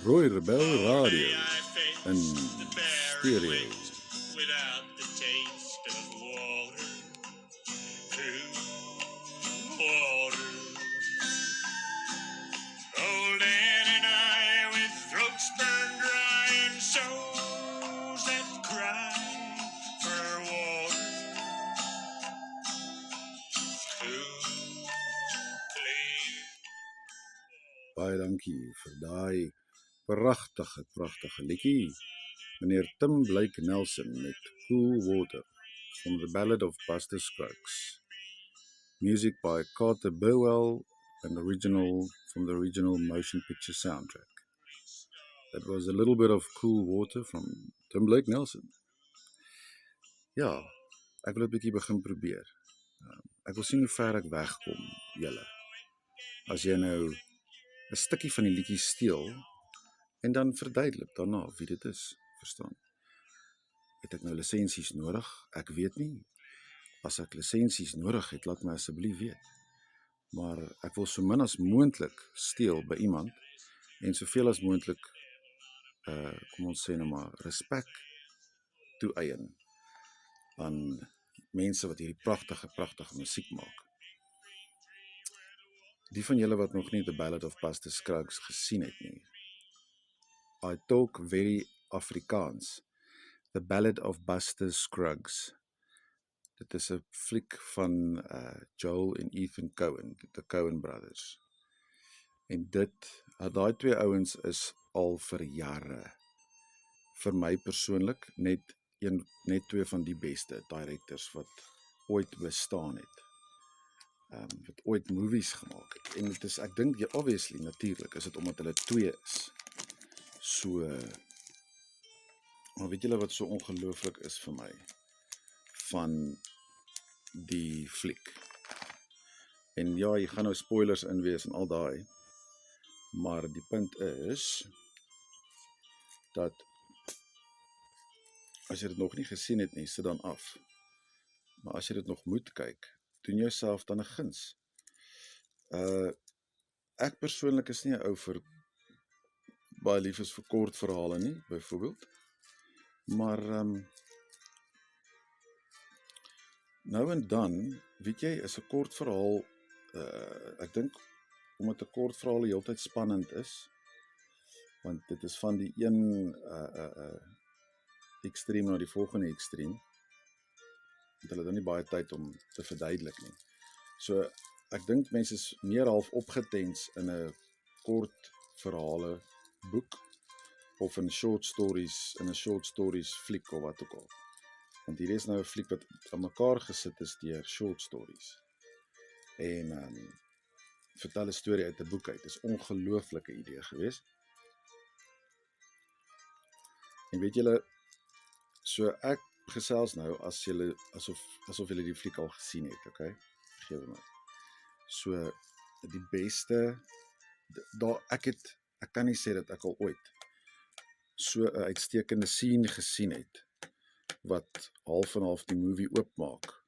Rooi Rebel Radio in stereo. Without the taste of water, true water. Old Ann and I with throats burned dry and souls that cry for water, true clean. Baie dankie vir daai pragtige liedjie. Meneer Tim Blake Nelson met Cool Water from the Ballad of Buster Scruggs. Music by Carter Burwell and from the original motion picture soundtrack. That was a little bit of Cool Water from Tim Blake Nelson. Ja, ek wil 'n bietjie begin probeer. Ek wil sien hoe ver ek wegkom, julle. As jy nou 'n stukkie van die liedjie steel en dan verduidelik daarna wie dit is, verstaan? Het ek nou lisensies nodig? Ek weet nie. As ek lisensies nodig het, laat my asseblief weet. Maar ek wil so min as moontlik steel by iemand en soveel as moontlik kom ons sê nou maar respek toeëien aan mense wat hierdie pragtige musiek maak. Die van julle wat nog nie The Ballad of Buster Scruggs gesien het nie. I talk very Afrikaans. The Ballad of Buster Scruggs. Dit is 'n fliek van Joel en Ethan Coen, the Coen brothers. En daai twee ouens is al vir jare, vir my persoonlik, net twee van die beste directors wat ooit bestaan het. Wat ooit movies gemaak het. En dit is, ek dink, obviously, natuurlik, is dit omdat hulle twee is. So, maar weet julle wat so ongelooflik is vir my? Van die fliek. En ja, jy gaan nou spoilers inwees en al daai. Maar die punt is, dat, as jy dit nog nie gesien het nie, sit dan af. Maar as jy dit nog moet kyk, doen jouself dan 'n guns. Ek persoonlik is nie 'n ou vir baie lief is vir kort verhale nie, byvoorbeeld. Maar nou en dan, weet jy, is 'n kort verhaal, ek dink omdat 'n kort verhaal die hele tyd spannend is, want dit is van die een ekstreem na die volgende ekstreem. Want hulle het dan nie baie tyd om te verduidelik nie. So, ek dink mense is meer half opgetens in 'n kort verhale boek, of in 'n short stories fliek, of wat ook al. Want hier is nou 'n fliek wat aan mekaar gesit is deur short stories. En vertel 'n storie uit 'n boek uit. Dis 'n ongelooflike idee geweest. En weet julle, so ek gesels nou as julle asof julle die fliek al gesien het, okay? Vergewe my. So die beste ek kan nie sê dat ek al ooit so 'n uitstekende scene gesien het wat half en half die movie oopmaak.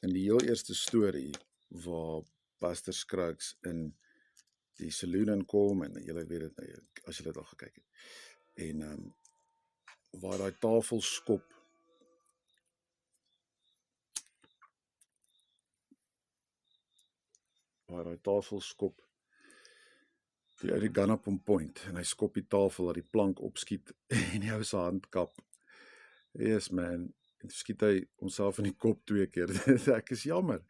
In die heel eerste storie waar Buster Scruggs in die saloon inkom, en julle weet dit nou, as julle dit al gekyk het. En waar daai tafel skop die uit die gun up on point, en hy skop die tafel dat die plank opskiet en hy hou sy hand kap. Yes man, en toe skiet hy homself in die kop 2 keer. Ek is jammer.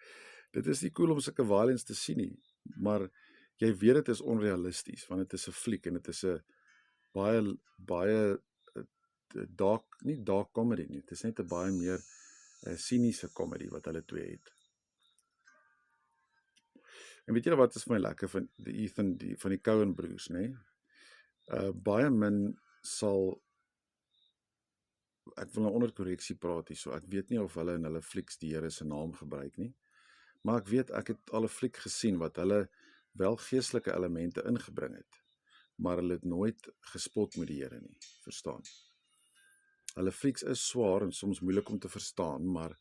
Dit is nie cool om sulke violence te sien nie, maar jy weet dit is onrealisties, want dit is 'n fliek en dit is 'n baie nie dark comedy nie. Dit is net 'n baie meer siniese comedy wat hulle twee het. En weet julle wat is vir my lekker van die Coen broers, nê? Baie min sal, ek wil nou onder korreksie praat hier, so ek weet nie of hulle in hulle flieks die Here se naam gebruik nie, maar ek weet, ek het al 'n fliek gesien wat hulle wel geestelike elemente ingebring het, maar hulle het nooit gespot met die Here nie, verstaan? Hulle flieks is swaar en soms moeilik om te verstaan, maar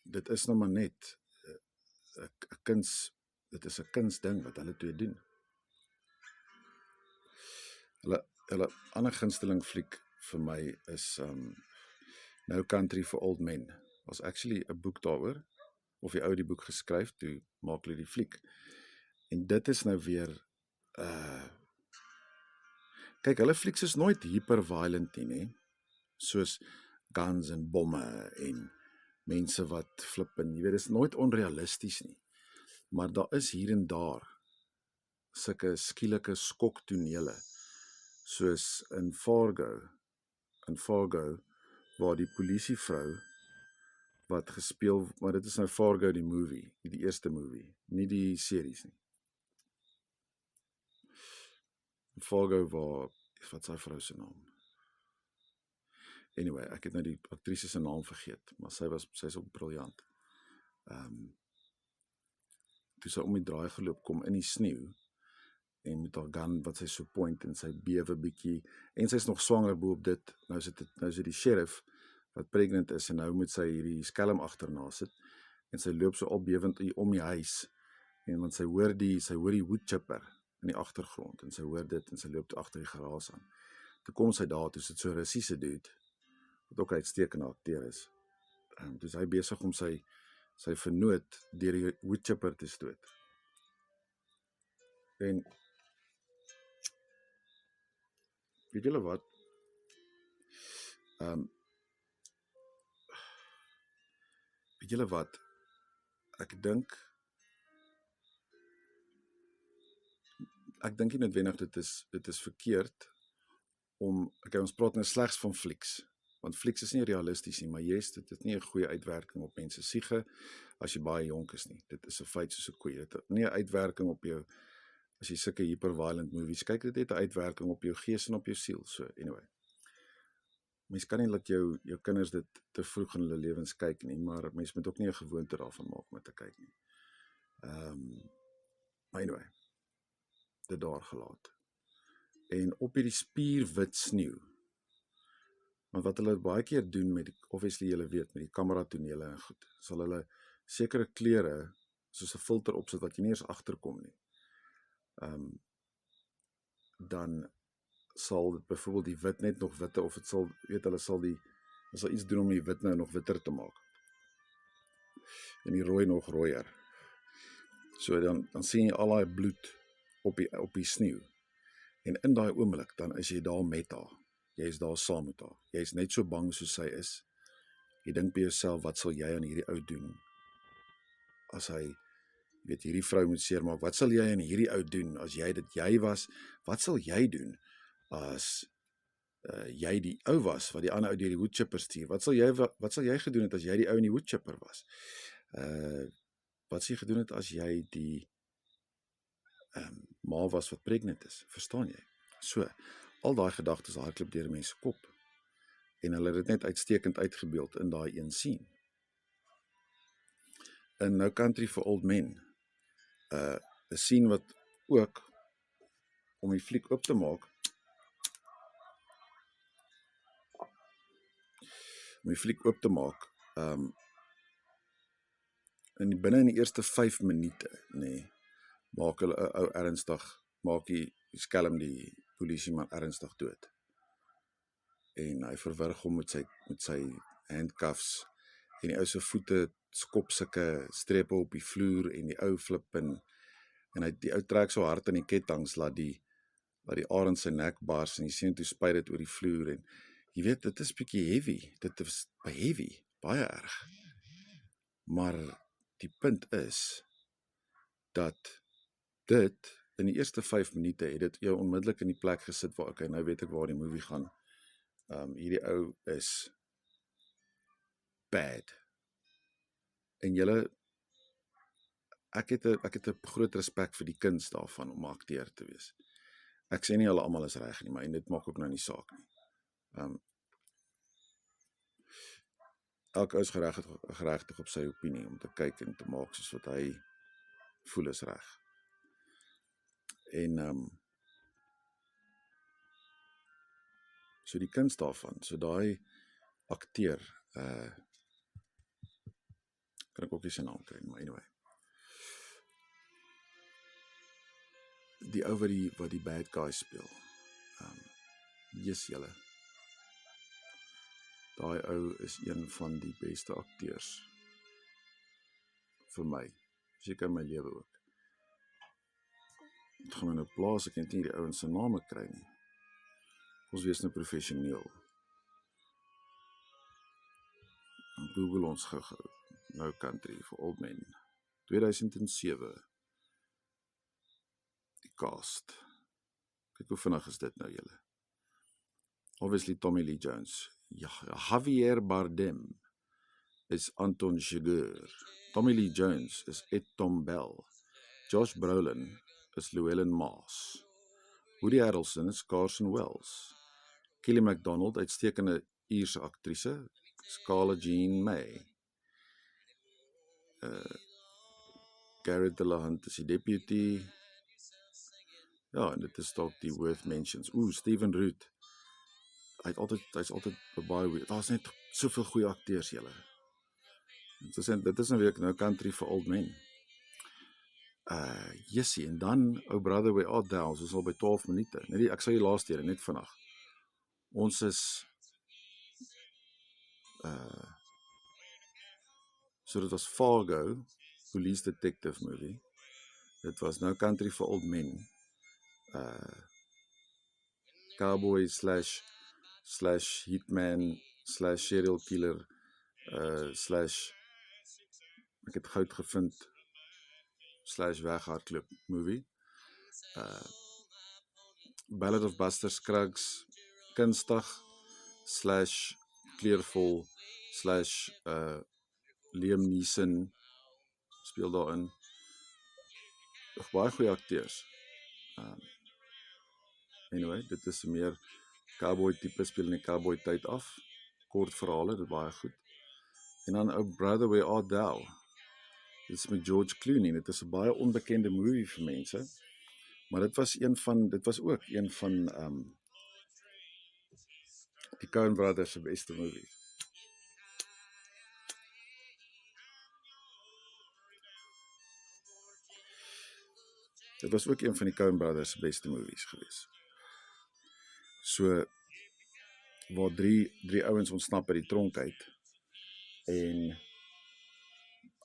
dit is nou maar net 'n kuns, dit is 'n kunsding wat hulle twee doen. Hulle ander gunsteling fliek vir my is No Country for Old Men. Was actually 'n boek daaroor, of die ou die boek geskryf, toe maak hulle die fliek. En dit is nou weer kyk, hulle flieks is nooit hyper-violent nie, soos guns en bomme en mense wat flip en jy weet, dit is nooit onrealisties nie. Maar daar is hier en daar sulke skielike skoktonele, soos in Fargo, waar die polisievrou wat gespeel, maar dit is nou Fargo die movie, die eerste movie, nie die series nie. Fargo waar, wat sy vrou se naam? Anyway, ek het nou die aktrise se naam vergeet, maar sy's ook briljant. Toe sy om die draai geloop kom in die sneeu, en met haar gun wat sy so point en sy bewe bietjie, en sy's nog swanger bo op dit, nou sit die sheriff wat pregnant is, en nou moet sy hierdie skelm agterna sit, en sy loop so al bewend om die huis, en want sy hoor die woodchipper in die agtergrond, en sy hoor dit, en sy loop toe agter die geraas aan. Toe kom sy daar, toe sit so 'n Russiese dude, wat ook 'n uitstekende akteur is, toe is hy besig om sy vernoot deur die woodchipper te stoot. En weet julle wat? Weet julle wat? Ek dink nie noodwendig dit is verkeerd om, ons praat nou slegs van flieks, want flieks is nie realisties nie, maar dit het nie 'n goeie uitwerking op mense siege as jy baie jonk is nie. Dit is 'n feit soos 'n koei. Dit het nie 'n uitwerking op jou as jy sulke hyperviolent movies kyk, dit het 'n uitwerking op jou gees en op jou siel. So anyway. Mens kan nie laat jou kinders dit te vroeg in hulle lewens kyk nie, maar mens moet ook nie 'n gewoonte daarvan maak om te kyk nie. Anyway, dit daar gelaat. En op hierdie spierwit sneeu, want wat hulle baie keer doen met, obviously julle weet, met die kameratonele en goed, sal hulle sekere kleure soos 'n filter opsit wat jy nie eens agterkom nie. Dan sal dit byvoorbeeld die wit net nog witte, of hulle sal iets doen om die wit nou nog witter te maak. En die rooi nog rooier. So dan sien jy al daai bloed op die sneeu. En in daai oomblik, dan is jy daar met haar. Jy is daar saam met haar. Jy is net so bang soos sy is. Jy dink by jouself, wat sal jy aan hierdie ou doen? As hy, hierdie vrou moet seermaak, wat sal jy aan hierdie ou doen as jy was? Wat sal jy doen as jy die ou was wat die ander ou deur die woodchipper stuur? Wat sal jy gedoen het as jy die ou in die woodchipper was? Wat sal jy gedoen het as jy die ma was wat pregnant is? Verstaan jy? So, al daai gedagtes hardloop deur mense kop. En hulle het dit net uitstekend uitgebeeld in daai een scene. In No Country for Old Men, 'n scene wat ook, om die fliek oop te maak, binne in die eerste 5 minute, maak hulle 'n ou ernstig, maak die skelm die polisieman ernstig dood. En hy verwrig hom met sy handcuffs, en die ou se voete skop sulke strepe op die vloer, en die ou flip en die ou trek so hard aan die ketTINGs, laat die arend sy nek bars, en jy sien toe spuit dit oor die vloer, en jy weet, dit is bietjie heavy, dit is heavy, baie erg. Maar die punt is, dat dit, in die eerste 5 minute, het dit jou onmiddellik in die plek gesit, waar, okay, nou weet ek waar die movie gaan. Hierdie ou is bad. En ek het 'n groot respek vir die kuns daarvan, om 'n akteur te wees. Ek sê nie hulle almal is reg nie, maar en dit maak ook nou nie saak nie. Elke ou is geregtig op sy opinie, om te kyk en te maak soos wat hy voel is reg. En so die kuns daarvan, so daai akteur, kan ek ook nie sy naam kry, maar anyway. Die ou wat die bad guy speel, Jesus julle. Daai ou is een van die beste akteurs vir my, seker in my lewe ook. Het gaan nou plaas, ek net nie die ouens se name kry nie. Ons wees nou professioneel. En Google ons gou-gou. No Country for Old Men. 2007. Die cast. Kyk hoe vinnig is dit nou julle. Obviously Tommy Lee Jones. Ja, Javier Bardem is Anton Chigurh. Tommy Lee Jones is Ed Tom Bell. Josh Brolin is Llewellyn Moss. Woody Harrelson is Carson Wells. Kelly MacDonald, uitstekende Ierse aktrise, Scarlett Jean May. Garrett Dillahunt is die deputy. Ja, en dit is dalk die worth mentions. Stephen Root. Hy's altyd baie goeie. Daar's net soveel goeie akteurs julle. Dit is nou weer No Country for Old Men. Jessie, en dan Oh Brother Where Art Thou, ons is al by 12 minute. Ek sal jy laaste hier, net vandag. Ons is so dit was Fargo, Police Detective movie. Dit was No Country for Old Men. Cowboy slash hitman slash serial killer slash ek het goud gevind slash weghardloop movie. Ballad of Buster Scruggs, kunstig slash kleurvol slash Liam Neeson speel daarin. Baie goeie akteurs. Anyway, dit is meer cowboy type, speel in die cowboy tyd af. Kort verhale, dit baie goed. En dan Oh Brother Where Art Thou. Dit is met George Clooney. Dit is 'n baie onbekende movie vir mense. Maar dit was ook een van die Coen Brothers se beste movies. Dit was ook een van die Coen Brothers se beste movies gewees. So, waar drie ouens ontsnap uit die tronk uit, en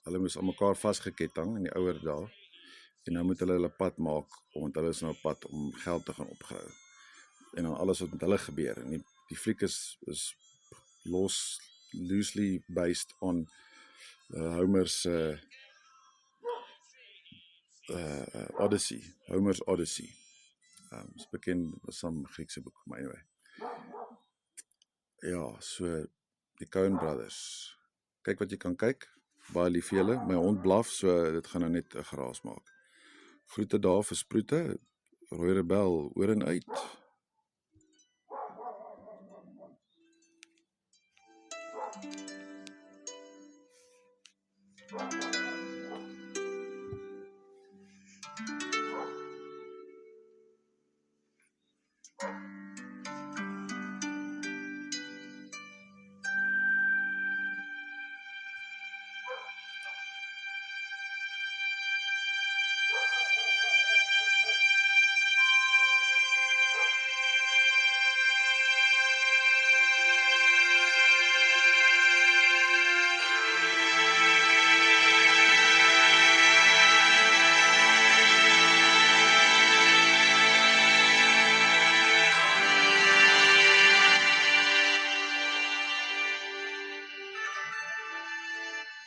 hulle moes aan mekaar vasgeketting in die ouer dae, en nou moet hulle pad maak, want hulle is nou op pad om geld te gaan opgrou. En dan alles wat met hulle gebeur, en die fliek is loosely based on Homer's Odyssey, Homer's Odyssey. Is bekend, was some Griekse boek, maar anyway. Ja, so, die Coen Brothers. Kyk wat jy kan kyk, baie lief vir julle. My hond blaf, so dit gaan nou net 'n geraas maak. Groete daar vir Sproete, Rooi Rebel, oor en uit.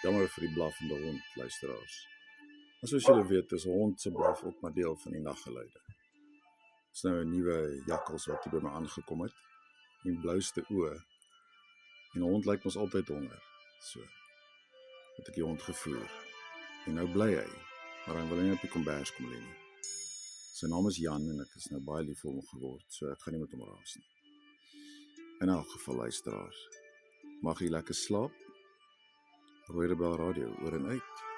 Jammer vir die blaffende hond, luisteraars. Maar soos julle weet, is 'n hond se blaf ook maar deel van die naggeluide. Dit is nou 'n nuwe jakkals wat hier by my aangekom het. En blouste oë. En 'n hond lyk mos altyd honger. So het ek die hond gevoer. En nou bly hy, maar hy wil nie op die kombers kom lê nie. Sy naam is Jan en ek is nou baie lief vir hom geword, so ek gaan nie met hom raas nie. In elk geval, luisteraars, mag jy lekker slaap. Rooi Rebel Radio, oor en uit.